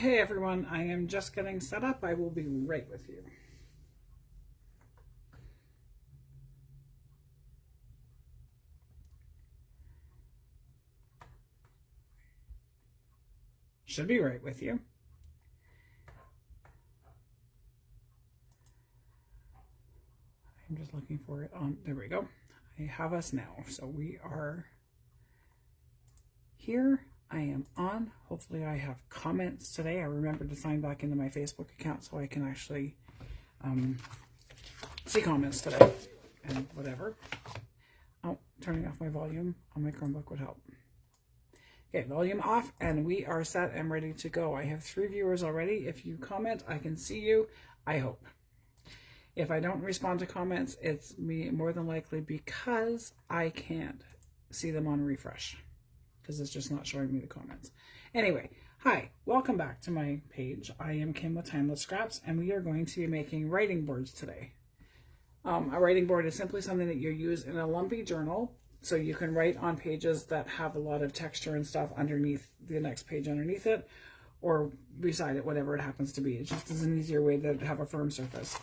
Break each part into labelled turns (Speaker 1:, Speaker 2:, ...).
Speaker 1: Hey everyone, I am just getting set up. I will be right with you. Should be right with you. I'm just looking for it on, there we go. I have us now. So we are here. I am on. Hopefully I have comments today. I remembered to sign back into my Facebook account so I can actually see comments today and whatever. Oh, turning off my volume on my Chromebook would help. Okay, volume off, and we are set and ready to go. I have 3 viewers already. If you comment, I can see you, I hope. If I don't respond to comments, it's me more than likely because I can't see them on refresh, because it's just not showing me the comments. Anyway, hi, welcome back to my page. I am Kim with Timeless Scraps, and we are going to be making writing boards today. A writing board is simply something that you use in a lumpy journal, so you can write on pages that have a lot of texture and stuff underneath the next page underneath it, or beside it, whatever it happens to be. It just is an easier way to have a firm surface.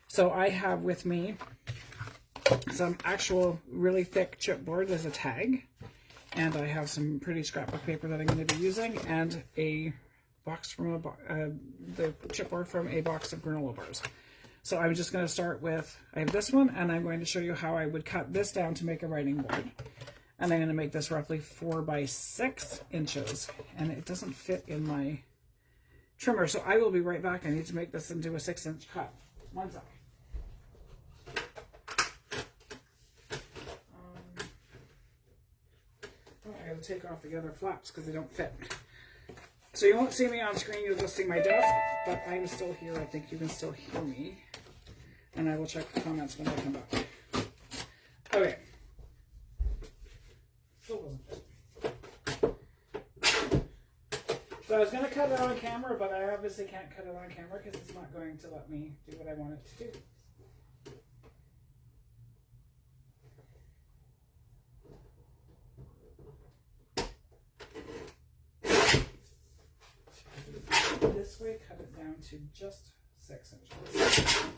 Speaker 1: So I have with me some actual really thick chipboard as a tag. And I have some pretty scrapbook paper that I'm going to be using, and a box from the chipboard from a box of granola bars. So I'm just going to start with, I have this one, and I'm going to show you how I would cut this down to make a writing board. And I'm going to make this roughly 4 by 6 inches, and it doesn't fit in my trimmer. So I will be right back. I need to make this into a 6-inch cut. One second. I gotta take off the other flaps because they don't fit. So you won't see me on screen, you'll just see my desk, but I'm still here. I think you can still hear me. And I will check the comments when I come back. Okay. Still doesn't fit. So I was gonna cut it on camera, but I obviously can't cut it on camera because it's not going to let me do what I want it to do. This way, cut it down to just 6 inches.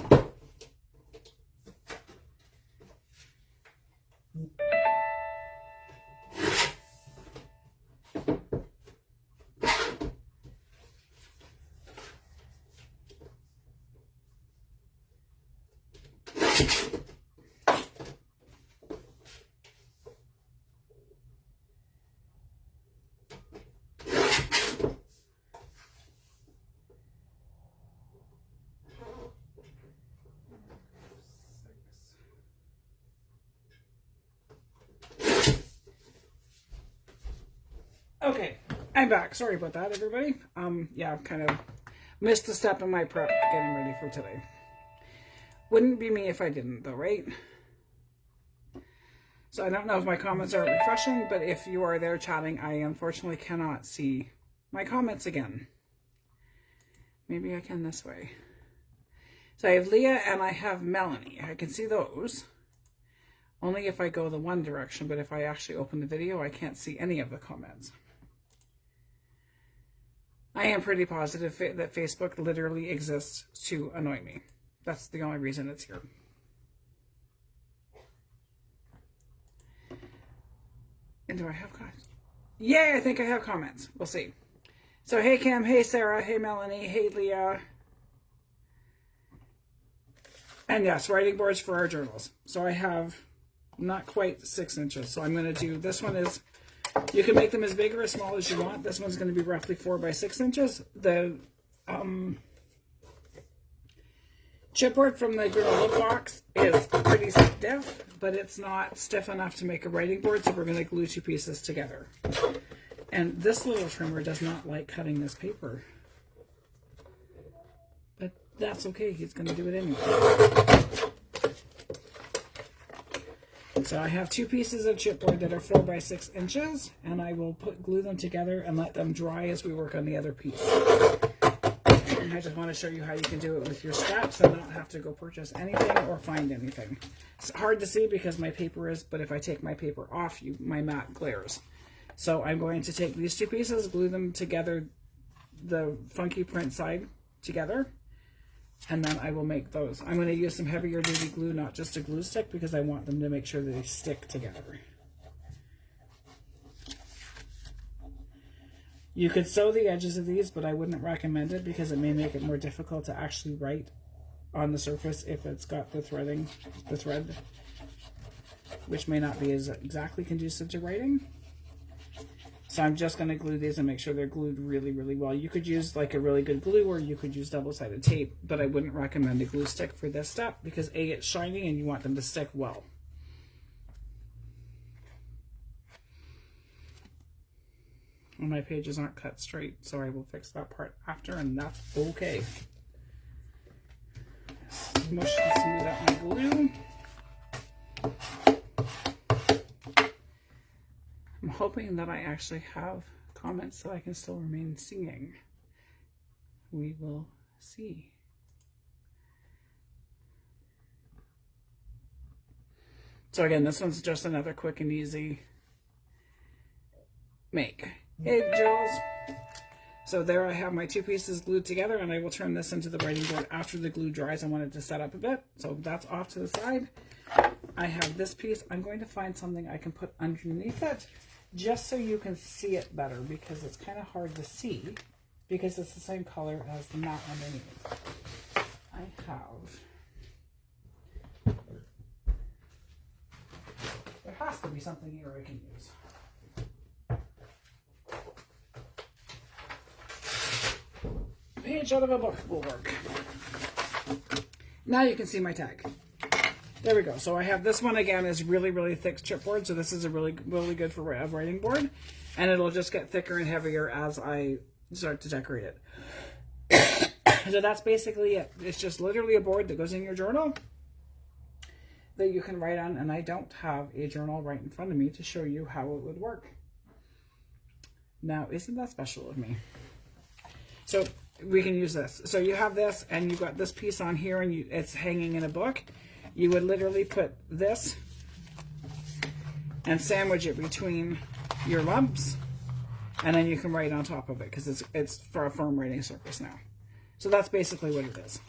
Speaker 1: Okay, I'm back. Sorry about that, everybody. Yeah, I've kind of missed a step in my prep getting ready for today. Wouldn't be me if I didn't, though, right? So I don't know if my comments are refreshing, but if you are there chatting, I unfortunately cannot see my comments again. Maybe I can this way. So I have Leah and I have Melanie. I can see those. Only if I go the one direction, but if I actually open the video, I can't see any of the comments. I am pretty positive that Facebook literally exists to annoy me. That's the only reason it's here. And do I have comments? Yay, I think I have comments. We'll see. So hey Kim, hey Sarah, hey Melanie, hey Leah. And yes, writing boards for our journals. So I have not quite 6 inches. So I'm going to do, this one is, you can make them as big or as small as you want. This one's going to be roughly 4 by 6 inches. The chipboard from the granola box is pretty stiff, but it's not stiff enough to make a writing board, so we're going to glue 2 pieces together. And this little trimmer does not like cutting this paper. But that's okay, he's going to do it anyway. So I have 2 pieces of chipboard that are 4 by 6 inches, and I will glue them together and let them dry as we work on the other piece. And I just want to show you how you can do it with your scraps and not have to go purchase anything or find anything. It's hard to see because my paper is, but if I take my paper off, my mat glares. So I'm going to take these 2 pieces, glue them together the funky print side together, and then I will make those. I'm going to use some heavier duty glue, not just a glue stick, because I want them to make sure that they stick together. You could sew the edges of these, but I wouldn't recommend it because it may make it more difficult to actually write on the surface if it's got the thread, which may not be as exactly conducive to writing. So I'm just going to glue these and make sure they're glued really, really well. You could use like a really good glue, or you could use double-sided tape, but I wouldn't recommend a glue stick for this step because A, it's shiny and you want them to stick well. And my pages aren't cut straight, so I will fix that part after, and that's okay. Smush and smooth out my glue. I'm hoping that I actually have comments that I can still remain singing. We will see. So again, this one's just another quick and easy make. Hey, Jules. So there I have my two pieces glued together, and I will turn this into the writing board after the glue dries. I want it to set up a bit, so that's off to the side. I have this piece. I'm going to find something I can put underneath it just so you can see it better, because it's kind of hard to see because it's the same color as the mat underneath. I have, there has to be something here I can use. Page out of a book will work. Now you can see my tag. There we go. So I have this one again is really, really thick chipboard. So this is a really, really good for a writing board, and it'll just get thicker and heavier as I start to decorate it. So that's basically it. It's just literally a board that goes in your journal that you can write on, and I don't have a journal right in front of me to show you how it would work. Now, isn't that special of me? So we can use this. So you have this, and you've got this piece on here, and it's hanging in a book. You would literally put this and sandwich it between your lumps, and then you can write on top of it because it's for a firm writing surface now. So that's basically what it is.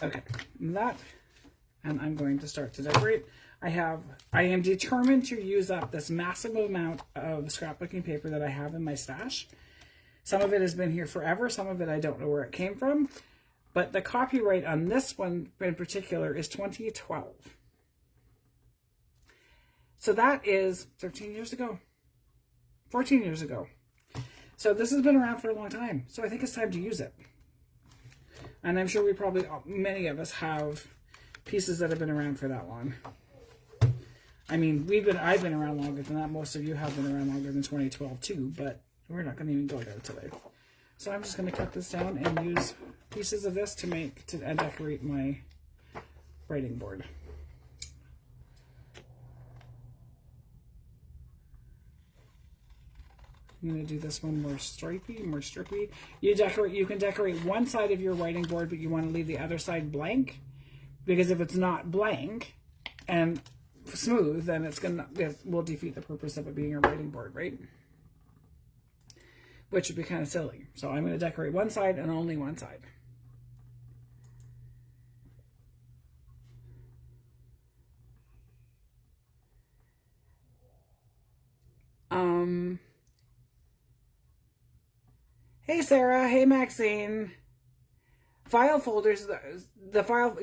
Speaker 1: Okay, that, and I'm going to start to decorate. I am determined to use up this massive amount of scrapbooking paper that I have in my stash. Some of it has been here forever. Some of it I don't know where it came from. But the copyright on this one in particular is 2012. So that is 13 years ago. 14 years ago. So this has been around for a long time. So I think it's time to use it. And I'm sure many of us have pieces that have been around for that long. I mean, I've been around longer than that. Most of you have been around longer than 2012 too, but we're not going to even go there today. So I'm just going to cut this down and use pieces of this to decorate my writing board. I'm going to do this one more stripy, more strippy. You can decorate one side of your writing board, but you want to leave the other side blank, because if it's not blank and smooth, then it will defeat the purpose of it being a writing board, right? Which would be kind of silly. So I'm going to decorate one side and only one side. Hey Sarah, hey Maxine. File folders,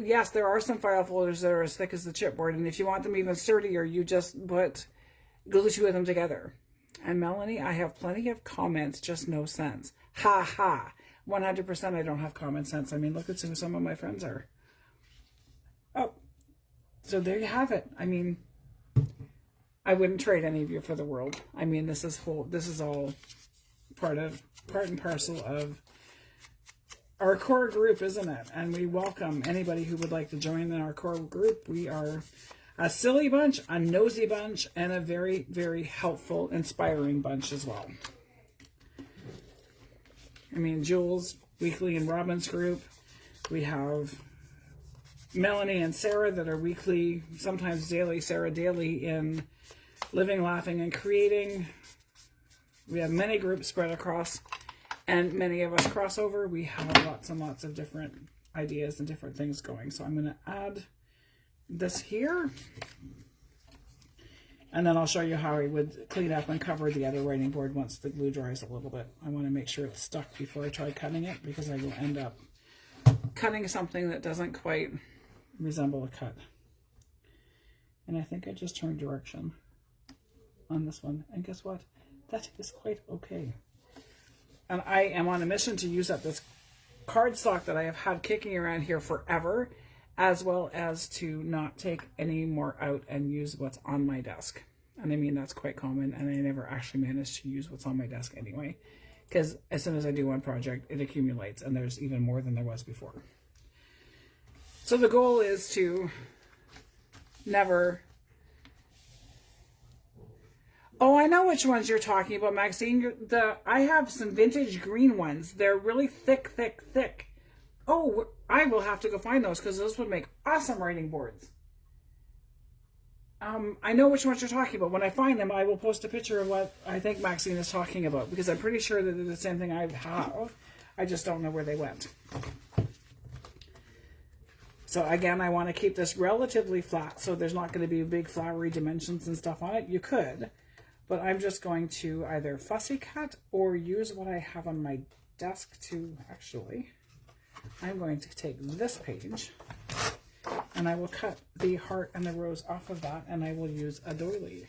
Speaker 1: yes, there are some file folders that are as thick as the chipboard, and if you want them even sturdier, you just put glue two of them together. And Melanie, I have plenty of comments, just no sense. Ha ha. 100% I don't have common sense. I mean, look at who some of my friends are. Oh, so there you have it. I mean, I wouldn't trade any of you for the world. I mean, this is all part and parcel of our core group, isn't it? And we welcome anybody who would like to join in our core group. We are a silly bunch, a nosy bunch, and a very, very helpful, inspiring bunch as well. I mean, Jules, weekly in Robin's group. We have Melanie and Sarah that are weekly, sometimes daily, Sarah daily in Living, Laughing, and Creating. We have many groups spread across, and many of us cross over. We have lots and lots of different ideas and different things going. So I'm going to add this here. And then I'll show you how I would clean up and cover the other writing board once the glue dries a little bit. I want to make sure it's stuck before I try cutting it, because I will end up cutting something that doesn't quite resemble a cut. And I think I just turned direction on this one. And guess what? That is quite okay. And I am on a mission to use up this cardstock that I have had kicking around here forever, as well as to not take any more out and use what's on my desk. And I mean, that's quite common, and I never actually manage to use what's on my desk anyway, because as soon as I do one project, it accumulates, and there's even more than there was before. So the goal is to never... Oh, I know which ones you're talking about, Maxine. I have some vintage green ones. They're really thick, thick, thick. Oh, I will have to go find those, because those would make awesome writing boards. I know which ones you're talking about. When I find them, I will post a picture of what I think Maxine is talking about, because I'm pretty sure that they're the same thing I have. I just don't know where they went. So again, I want to keep this relatively flat, so there's not going to be big flowery dimensions and stuff on it. You could, but I'm just going to either fussy cut or use what I have on my desk to actually... I'm going to take this page and I will cut the heart and the rose off of that, and I will use a doily.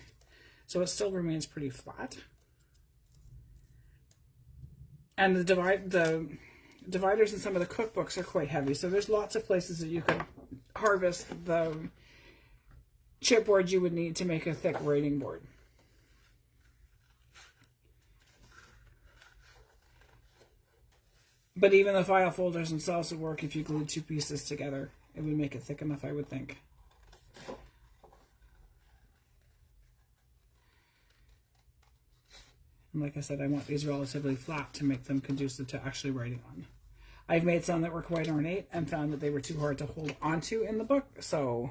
Speaker 1: So it still remains pretty flat. And the dividers in some of the cookbooks are quite heavy, so there's lots of places that you can harvest the chipboard you would need to make a thick writing board. But even the file folders themselves would work if you glued two pieces together. It would make it thick enough, I would think. And like I said, I want these relatively flat to make them conducive to actually writing on. I've made some that were quite ornate and found that they were too hard to hold onto in the book, so...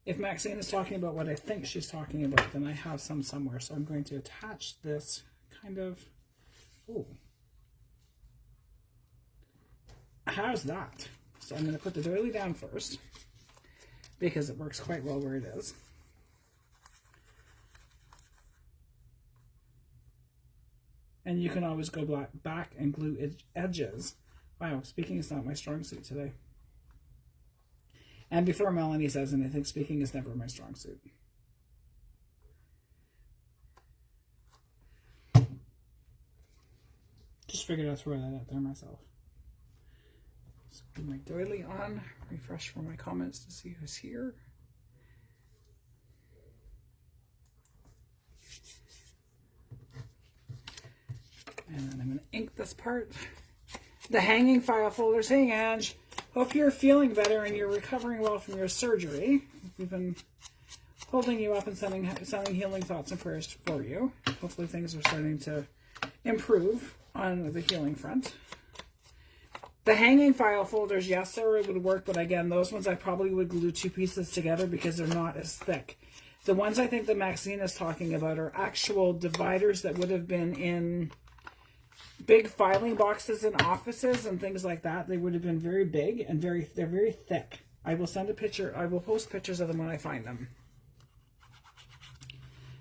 Speaker 1: If Maxine is talking about what I think she's talking about, then I have some somewhere. So I'm going to attach this kind of... Ooh. How's that? So I'm going to put the doily down first, because it works quite well where it is. And you can always go back and glue edges. Wow, speaking is not my strong suit today. And before Melanie says anything, speaking is never my strong suit. Just figured I'd throw that out there myself. So put my doily on, refresh for my comments to see who's here. And then I'm going to ink this part. The hanging file folders. Hey, Ange. Hope you're feeling better and you're recovering well from your surgery. We've been holding you up and sending healing thoughts and prayers for you. Hopefully things are starting to improve on the healing front. The hanging file folders, yes, sir, it would work, but again, those ones I probably would glue two pieces together because they're not as thick. The ones I think that Maxine is talking about are actual dividers that would have been in big filing boxes in offices and things like that. They would have been very big and they're very thick. I will send a picture. I will post pictures of them when I find them.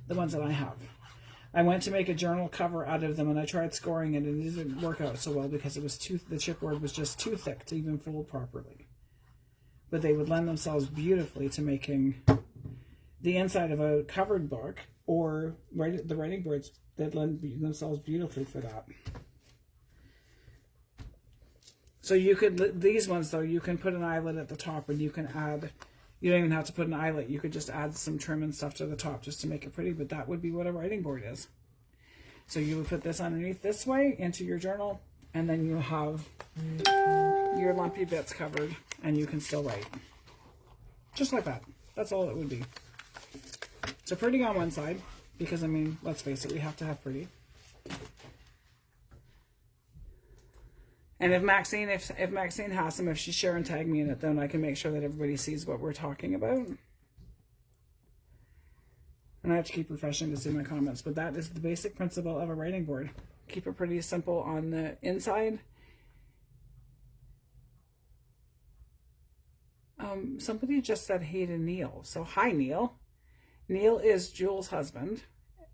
Speaker 1: The ones that I have. I went to make a journal cover out of them and I tried scoring it and it didn't work out so well because it was the chipboard was just too thick to even fold properly. But they would lend themselves beautifully to making the inside of a covered book or the writing boards that lend themselves beautifully for that. So you could, these ones though, you can put an eyelet at the top and you can add, you don't even have to put an eyelet, you could just add some trim and stuff to the top just to make it pretty, but that would be what a writing board is. So you would put this underneath this way into your journal and then you have your lumpy bits covered and you can still write. Just like that. That's all it would be. So pretty on one side, because I mean, let's face it, we have to have pretty. And if Maxine has them, if she's sharing, tag me in it, then I can make sure that everybody sees what we're talking about. And I have to keep refreshing to see my comments, but that is the basic principle of a writing board. Keep it pretty simple on the inside. Somebody just said hey to Neil. So hi, Neil. Neil is Jules' husband,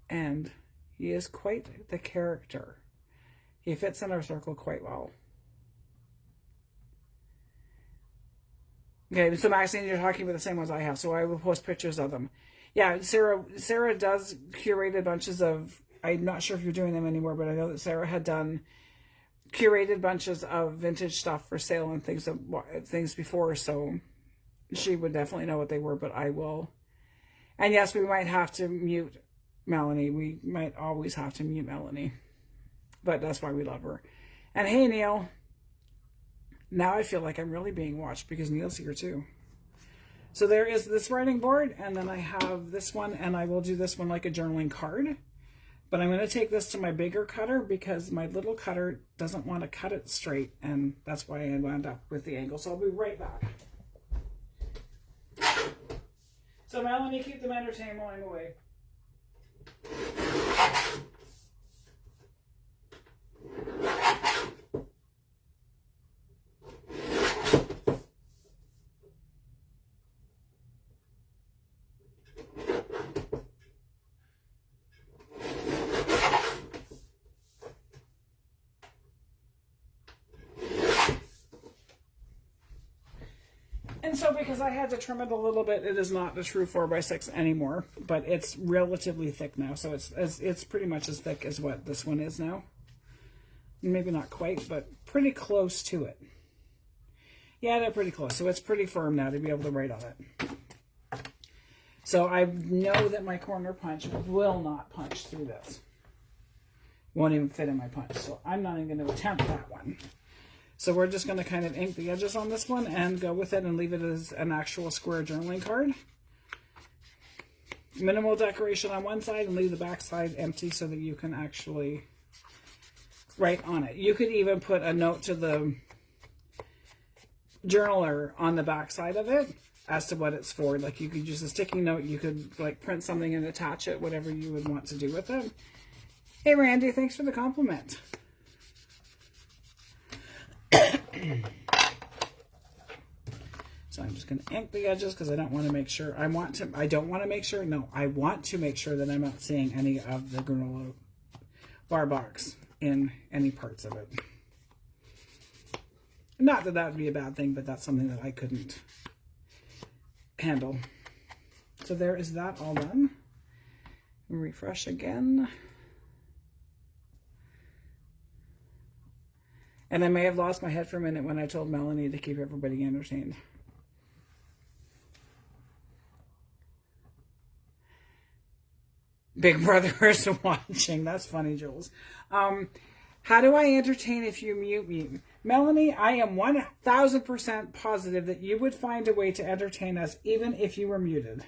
Speaker 1: and he is quite the character. He fits in our circle quite well. Okay, so Maxine, you're talking about the same ones I have, so I will post pictures of them. Yeah, Sarah does curated bunches of, I'm not sure if you're doing them anymore, but I know that Sarah had done curated bunches of vintage stuff for sale and things before, so she would definitely know what they were, but I will. And yes, we might have to mute Melanie. We might always have to mute Melanie, but that's why we love her. And hey, Neil. Now I feel like I'm really being watched because Neil's here too. So there is this writing board, and then I have this one, and I will do this one like a journaling card. But I'm going to take this to my bigger cutter because my little cutter doesn't want to cut it straight, and that's why I wound up with the angle. So I'll be right back. So Melanie, keep them entertained while I'm away. And so because I had to trim it a little bit, it is not the true 4x6 anymore, but it's relatively thick now. So it's pretty much as thick as what this one is now. Maybe not quite, but pretty close to it. Yeah, they're pretty close. So it's pretty firm now to be able to write on it. So I know that my corner punch will not punch through this. Won't even fit in my punch. So I'm not even going to attempt that one. So we're just going to kind of ink the edges on this one and go with it and leave it as an actual square journaling card. Minimal decoration on one side and leave the back side empty so that you can actually write on it. You could even put a note to the journaler on the back side of it as to what it's for. Like you could use a sticky note, you could like print something and attach it, whatever you would want to do with it. Hey Randy, thanks for the compliment. So I'm just going to ink the edges because I don't want to make sure, I want to make sure that I'm not seeing any of the granola bar box in any parts of it. Not that that would be a bad thing, but that's something that I couldn't handle. So there is that all done. Refresh again. And I may have lost my head for a minute when I told Melanie to keep everybody entertained. Big Brother is watching. That's funny, Jules. How do I entertain if you mute me? Melanie, I am 1000% positive that you would find a way to entertain us even if you were muted.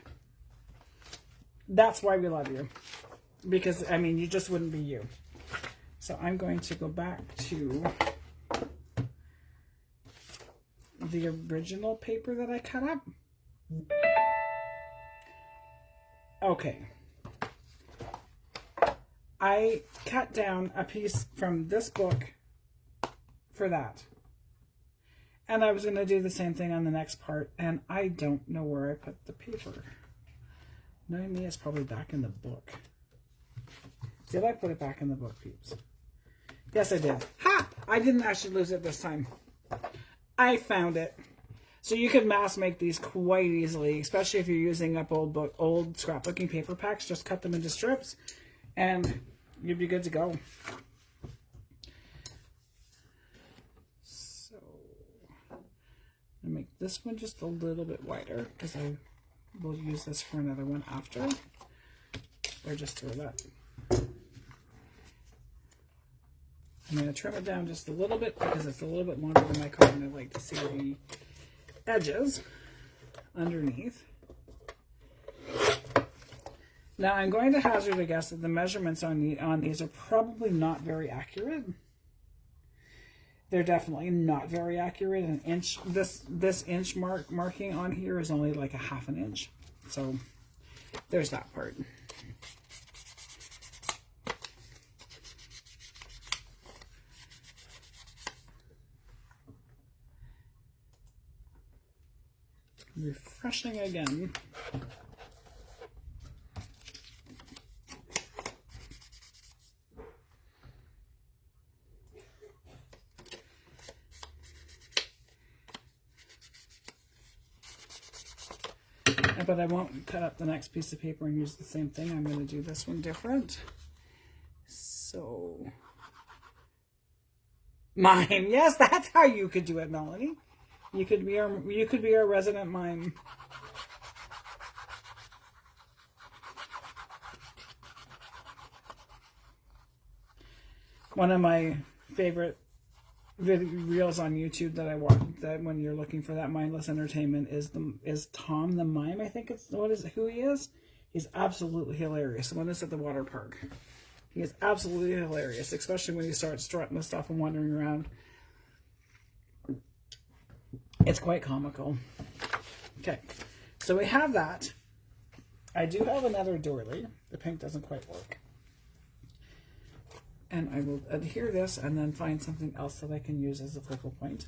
Speaker 1: That's why we love you. Because, I mean, you just wouldn't be you. So I'm going to go back to the original paper that I cut up. Okay. I cut down a piece from this book for that. And I was going to do the same thing on the next part, and I don't know where I put the paper. Knowing me, it's probably back in the book. Did I put it back in the book, peeps? Yes, I did. Ha! I didn't actually lose it this time. I found it. So you can mass make these quite easily, especially if you're using up old scrapbooking paper packs. Just cut them into strips, and you'd be good to go. So I'll make this one just a little bit wider because I will use this for another one after. Or just throw that. I'm going to trim it down just a little bit because it's a little bit longer than my card, and I like to see the edges underneath. Now I'm going to hazard a guess that the measurements on these are probably not very accurate. they're definitely not very accurate. An inch, this inch marking on here is only like a ½ inch. So there's that part. Refreshing again. But I won't cut up the next piece of paper and use the same thing. I'm going to do this one different. So, mime. Yes, that's how you could do it, Melanie. You could be our resident mime. One of my favorite reels on YouTube that I watch, that when you're looking for that mindless entertainment, is Tom the Mime. I think it's who he is. He's absolutely hilarious. The one that's at the water park. He is absolutely hilarious, especially when he starts strutting the stuff and wandering around. It's quite comical. Okay, so we have that. I do have another doily. The pink doesn't quite work. And I will adhere this and then find something else that I can use as a focal point.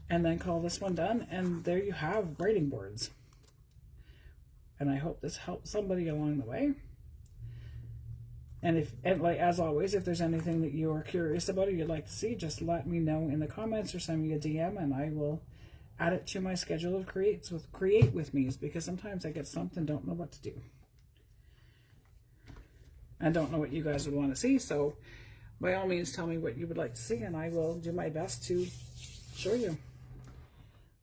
Speaker 1: And then call this one done. And there you have writing boards. And I hope this helps somebody along the way. And like as always, if there's anything that you are curious about or you'd like to see, just let me know in the comments or send me a DM and I will add it to my schedule of create with me's, because sometimes I get stumped and don't know what to do. I don't know what you guys would want to see, so by all means, tell me what you would like to see, and I will do my best to show you.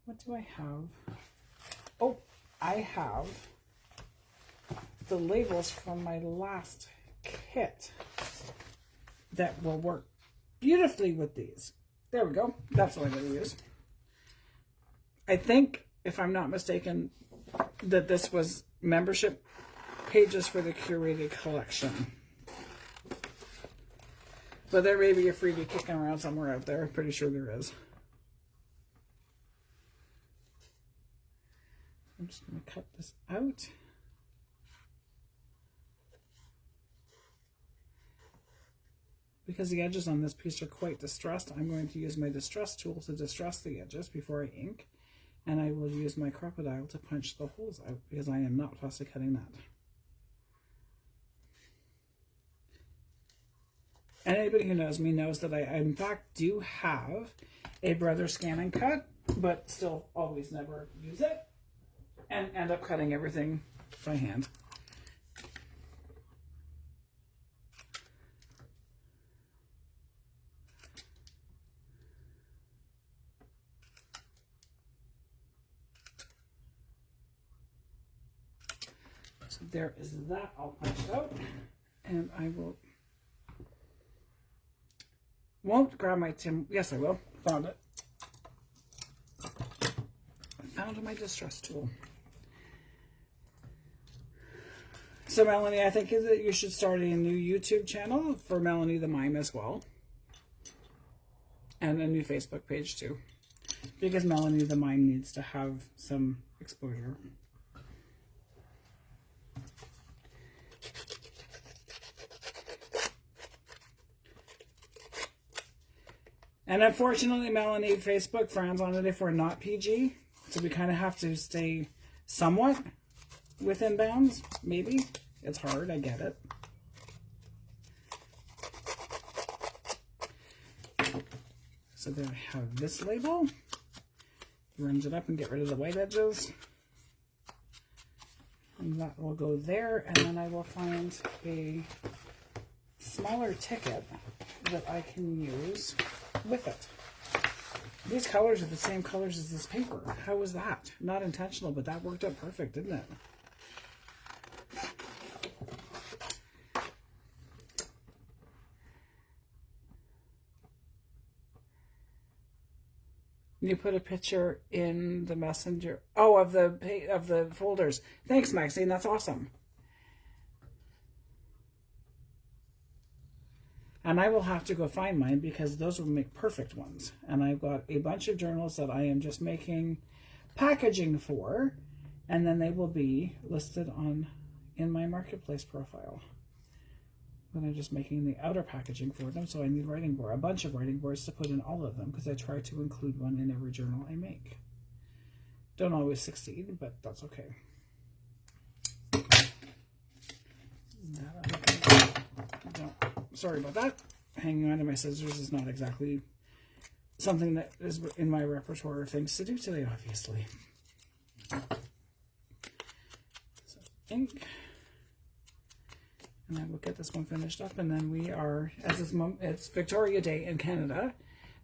Speaker 1: What do I have? Oh, I have the labels from my last kit that will work beautifully with these. There we go. That's what I'm going to use. I think, if I'm not mistaken, that this was membership pages for the curated collection. But there may be a freebie kicking around somewhere out there. I'm pretty sure there is. I'm just going to cut this out. Because the edges on this piece are quite distressed, I'm going to use my distress tool to distress the edges before I ink. And I will use my crocodile to punch the holes out, because I am not fussy cutting that. And anybody who knows me knows that I, in fact, do have a Brother Scan and Cut, but still always never use it, and end up cutting everything by hand. So there is that all punched out, and I won't grab my yes I will, found it. I found my distress tool. So Melanie, I think that you should start a new YouTube channel for Melanie the Mime as well. And a new Facebook page too. Because Melanie the Mime needs to have some exposure. And unfortunately, Melanie, Facebook frowns on it if we're not PG. So we kind of have to stay somewhat within bounds, maybe. It's hard, I get it. So there I have this label. Grunge it up and get rid of the white edges. And that will go there. And then I will find a smaller ticket that I can use with it. These colors are the same colors as this paper. How was that? Not intentional, but that worked out perfect, didn't it? You put a picture in the messenger. Oh, of the folders. Thanks, Maxine. That's awesome. And I will have to go find mine because those will make perfect ones. And I've got a bunch of journals that I am just making packaging for, and then they will be listed in my marketplace profile. But I'm just making the outer packaging for them, so I need a bunch of writing boards to put in all of them, because I try to include one in every journal I make. Don't always succeed, but that's okay. Sorry about that. Hanging on to my scissors is not exactly something that is in my repertoire of things to do today, obviously. So, ink. And I will get this one finished up, and then we are, it's Victoria Day in Canada,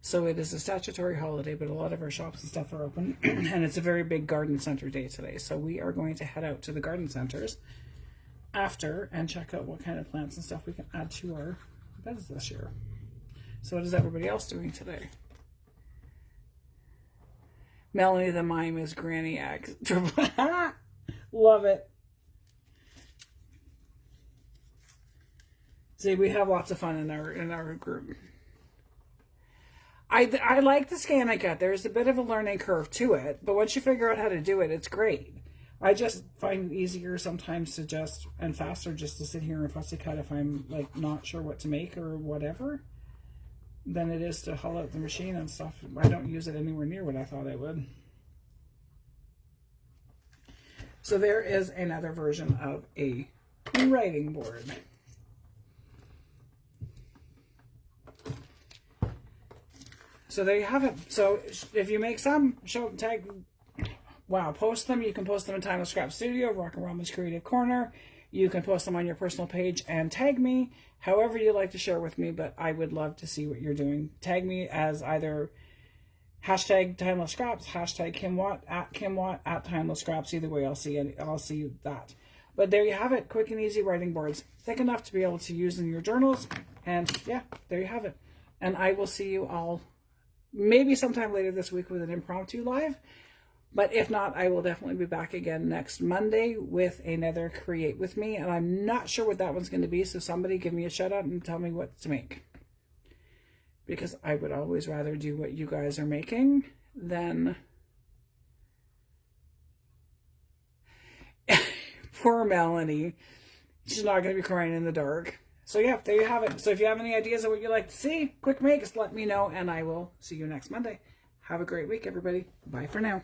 Speaker 1: so it is a statutory holiday, but a lot of our shops and stuff are open, and it's a very big garden center day today, so we are going to head out to the garden centers after and check out what kind of plants and stuff we can add to our beds this year. So what is everybody else doing today? Melanie the Mime is Granny X. Love it. See, we have lots of fun in our group. I like the scan I got. There's a bit of a learning curve to it, but once you figure out how to do it, it's great. I just find it easier sometimes and faster just to sit here and fussy cut if I'm like not sure what to make or whatever, than it is to haul out the machine and stuff. I don't use it anywhere near what I thought I would. So there is another version of a writing board. So there you have it. So if you make some, post them. You can post them in Timeless Scrap Studio, Rock and Ramen's Creative Corner. You can post them on your personal page and tag me, however you like to share with me, but I would love to see what you're doing. Tag me as either hashtag Timeless Scraps, hashtag Kim Watt, at Timeless Scraps. Either way, I'll see that. But there you have it. Quick and easy writing boards. Thick enough to be able to use in your journals. And yeah, there you have it. And I will see you all maybe sometime later this week with an impromptu live. But if not, I will definitely be back again next Monday with another Create With Me. And I'm not sure what that one's going to be. So somebody give me a shout out and tell me what to make. Because I would always rather do what you guys are making than... Poor Melanie. She's not going to be crying in the dark. So yeah, there you have it. So if you have any ideas of what you'd like to see, quick makes, let me know. And I will see you next Monday. Have a great week, everybody. Bye for now.